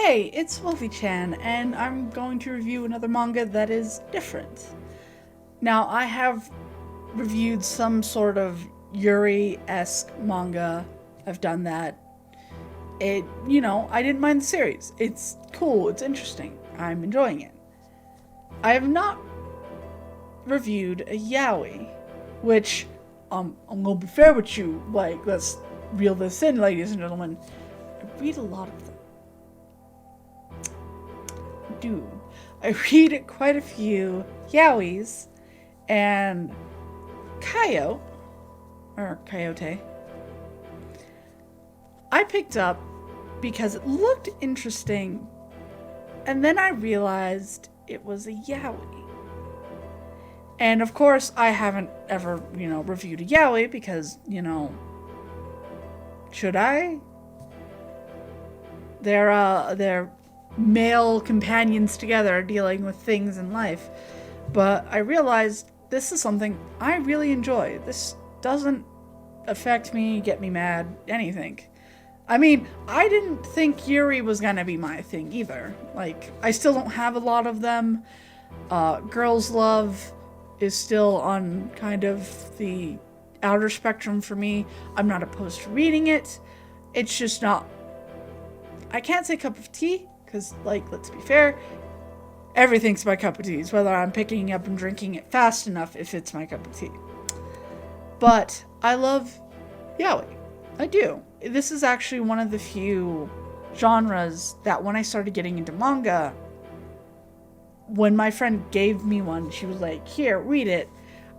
Hey, it's Wolfy-Chan, and I'm going to review another manga that is different. Now, I have reviewed some sort of Yuri-esque manga. I've done that. I didn't mind the series. It's cool, it's interesting. I'm enjoying it. I have not reviewed a yaoi, which, I'm gonna be fair with you, like, let's reel this in, ladies and gentlemen. I read a lot of them. I read quite a few yaois, and Coyote, I picked up because it looked interesting, and then I realized it was a yaoi. And of course, I haven't ever, reviewed a yaoi because, should I? They're male companions together dealing with things in life. But I realized this is something I really enjoy. This doesn't affect me, get me mad, anything. I mean, I didn't think Yuri was gonna be my thing either. Like, I still don't have a lot of them. Girls Love is still on kind of the outer spectrum for me. I'm not opposed to reading it. It's just not... I can't say cup of tea, because, let's be fair, everything's my cup of tea, whether I'm picking up and drinking it fast enough if it's my cup of tea. But I love yaoi. I do. This is actually one of the few genres that when I started getting into manga, when my friend gave me one, she was like, here, read it.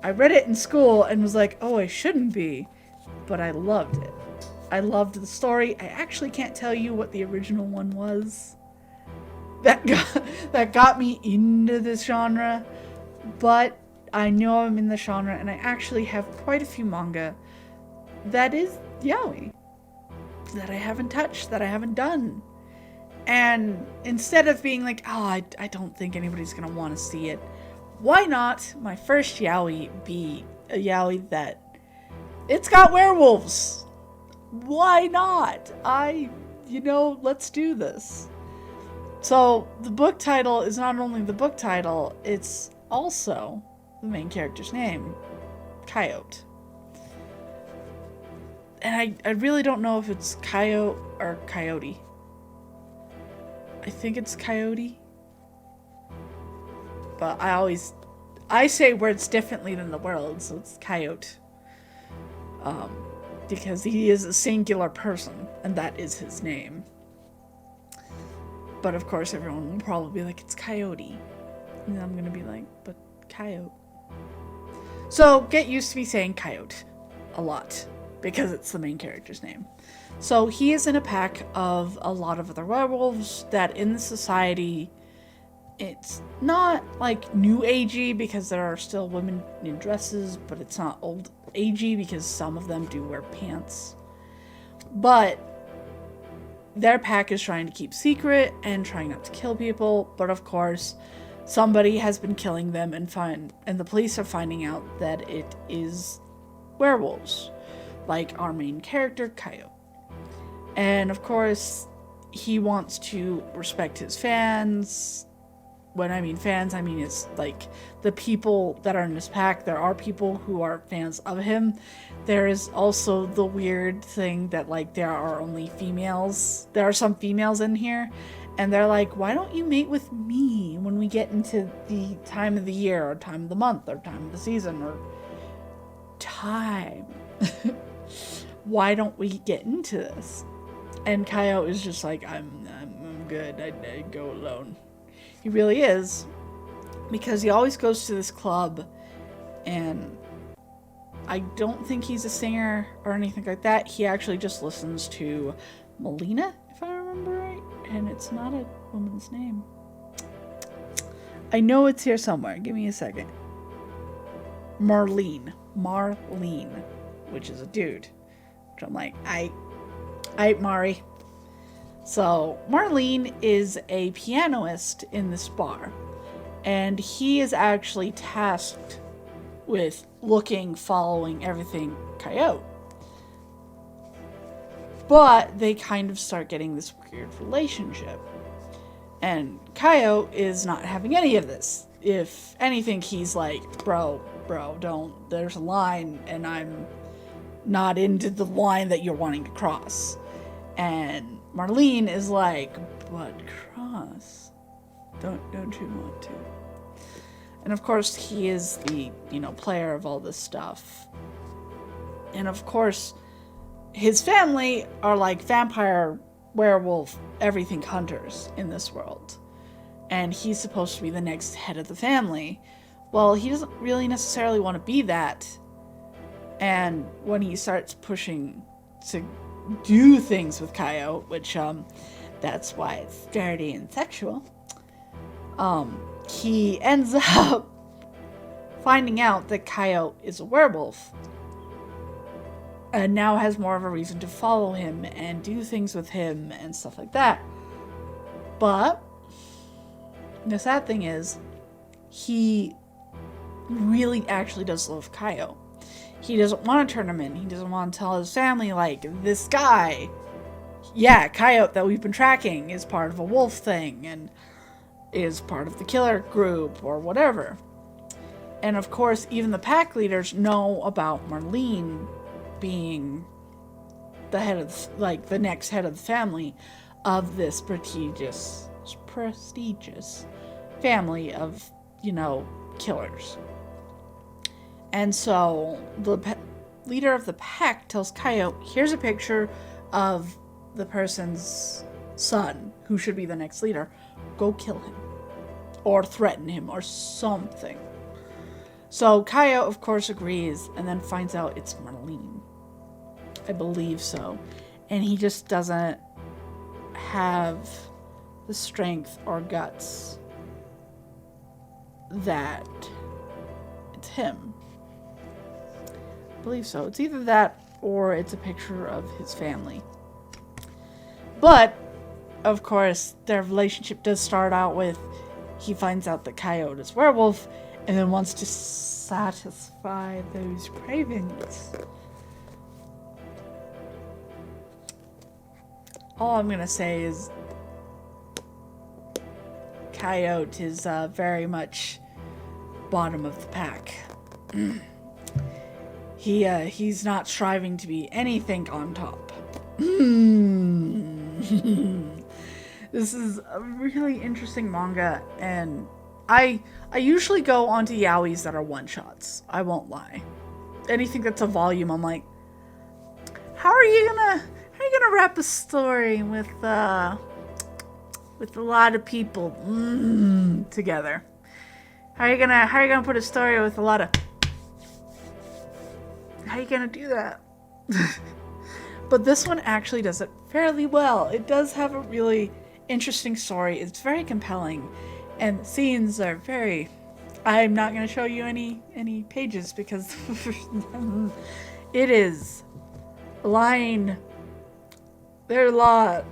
I read it in school and was like, oh, I shouldn't be, but I loved it. I loved the story. I actually can't tell you what the original one was that got me into this genre, but I know I'm in the genre, and I actually have quite a few manga that is yaoi that I haven't touched, that I haven't done. And instead of being like, oh, I don't think anybody's gonna want to see it, why not my first yaoi be a yaoi that it's got werewolves? Why not? Let's do this. So the book title is not only the book title, it's also the main character's name, Coyote. And I really don't know if it's Coyote or Coyote. I think it's Coyote. But I say words differently than the world, so it's Coyote. Because he is a singular person, and that is his name. But of course, everyone will probably be like, it's Coyote. And I'm gonna be like, but Coyote. So get used to me saying Coyote a lot, because it's the main character's name. So he is in a pack of a lot of other werewolves that in the society, it's not like new agey because there are still women in dresses, but it's not old agey because some of them do wear pants. But their pack is trying to keep secret and trying not to kill people, but of course somebody has been killing them and the police are finding out that it is werewolves, like our main character, Coyote. And of course, he wants to respect his fans. When I mean fans, I mean it's like the people that are in his pack. There are people who are fans of him. There is also the weird thing that there are only females. There are some females in here, and they're like, why don't you mate with me when we get into the time of the year, or time of the month, or time of the season, or time? Why don't we get into this? And Coyote is just like, I'm good. I go alone. He really is, because he always goes to this club, and I don't think he's a singer or anything like that. He actually just listens to Melina, if I remember right, and it's not a woman's name. I know it's here somewhere. Give me a second. Marlene, which is a dude. Which I'm like, I Mari. So Marlene is a pianist in this bar, and he is actually tasked with following everything Coyote. But they kind of start getting this weird relationship. And Coyote is not having any of this. If anything, he's like, bro, don't. There's a line, and I'm not into the line that you're wanting to cross. And Marlene is like, but cross. Don't you want to? And of course, he is the, player of all this stuff. And of course, his family are like vampire, werewolf, everything hunters in this world. And he's supposed to be the next head of the family. Well, he doesn't really necessarily want to be that. And when he starts pushing to do things with Coyote, which that's why it's dirty and sexual, he ends up finding out that Coyote is a werewolf and now has more of a reason to follow him and do things with him and stuff like that. But the sad thing is, he really actually does love Coyote. He doesn't want to turn him in. He doesn't want to tell his family, like, this guy, Coyote that we've been tracking is part of a wolf thing and is part of the killer group or whatever. And of course, even the pack leaders know about Marlene being the head of, the next head of the family of this prestigious family of, killers. And so the leader of the pack tells Coyote, here's a picture of the person's son who should be the next leader. Go kill him. Or threaten him or something. So Coyote, of course, agrees and then finds out it's Marlene. I believe so. And he just doesn't have the strength or guts that it's him. I believe so. It's either that or it's a picture of his family. But, of course, their relationship does start out with he finds out that Coyote is werewolf and then wants to satisfy those cravings. All I'm gonna say is Coyote is very much bottom of the pack. He's not striving to be anything on top. This is a really interesting manga, and I usually go onto yaois that are one-shots. I won't lie. Anything that's a volume, I'm like, how are you gonna wrap a story with a lot of people together? How are you gonna put a story with a lot of? How are you gonna do that? But this one actually does it fairly well. It does have a really interesting story. It's very compelling, and the scenes are very. I'm not gonna show you any pages because it is line. There's a lot.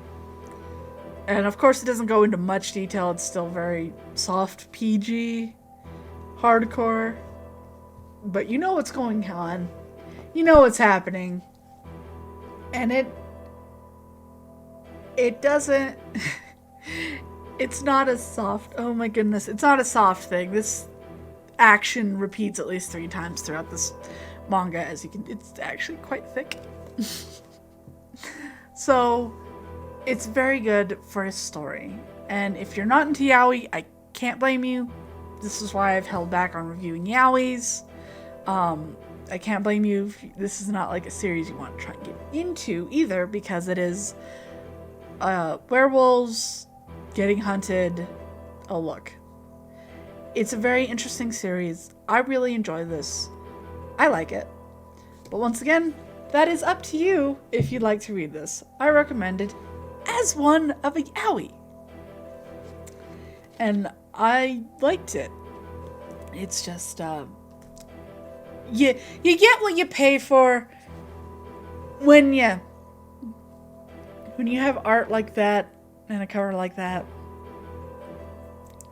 And of course it doesn't go into much detail. It's still very soft PG, hardcore. But you know what's going on. You know what's happening. And it doesn't it's not a soft, oh my goodness, it's not a soft thing. This action repeats at least 3 times throughout this manga, as you can, it's actually quite thick. So it's very good for his story. And if you're not into yaoi, I can't blame you. This is why I've held back on reviewing yaois. I can't blame you if this is not like a series you want to try and get into either, because it is werewolves getting hunted. Oh, look. It's a very interesting series. I really enjoy this. I like it. But once again, that is up to you if you'd like to read this. I recommend it as one of a yaoi. And I liked it. It's just, you get what you pay for when you have art like that and a cover like that.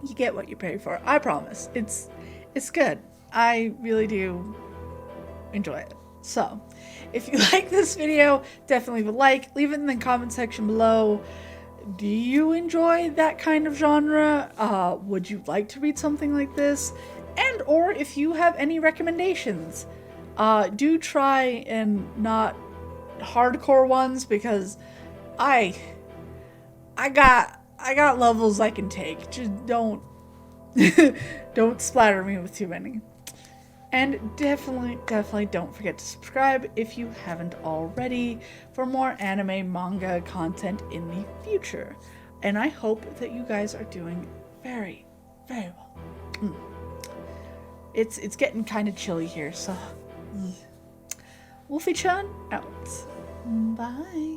You get what you pay for. I promise. It's good. I really do enjoy it. So, if you like this video, definitely leave a like. Leave it in the comment section below. do you enjoy that kind of genre? Would you like to read something like this? And or if you have any recommendations, do try and not hardcore ones, because I got levels I can take. Just don't don't splatter me with too many. And definitely don't forget to subscribe if you haven't already for more anime manga content in the future. And I hope that you guys are doing very, very well. It's getting kind of chilly here, so Wolfy-Chan out. Bye.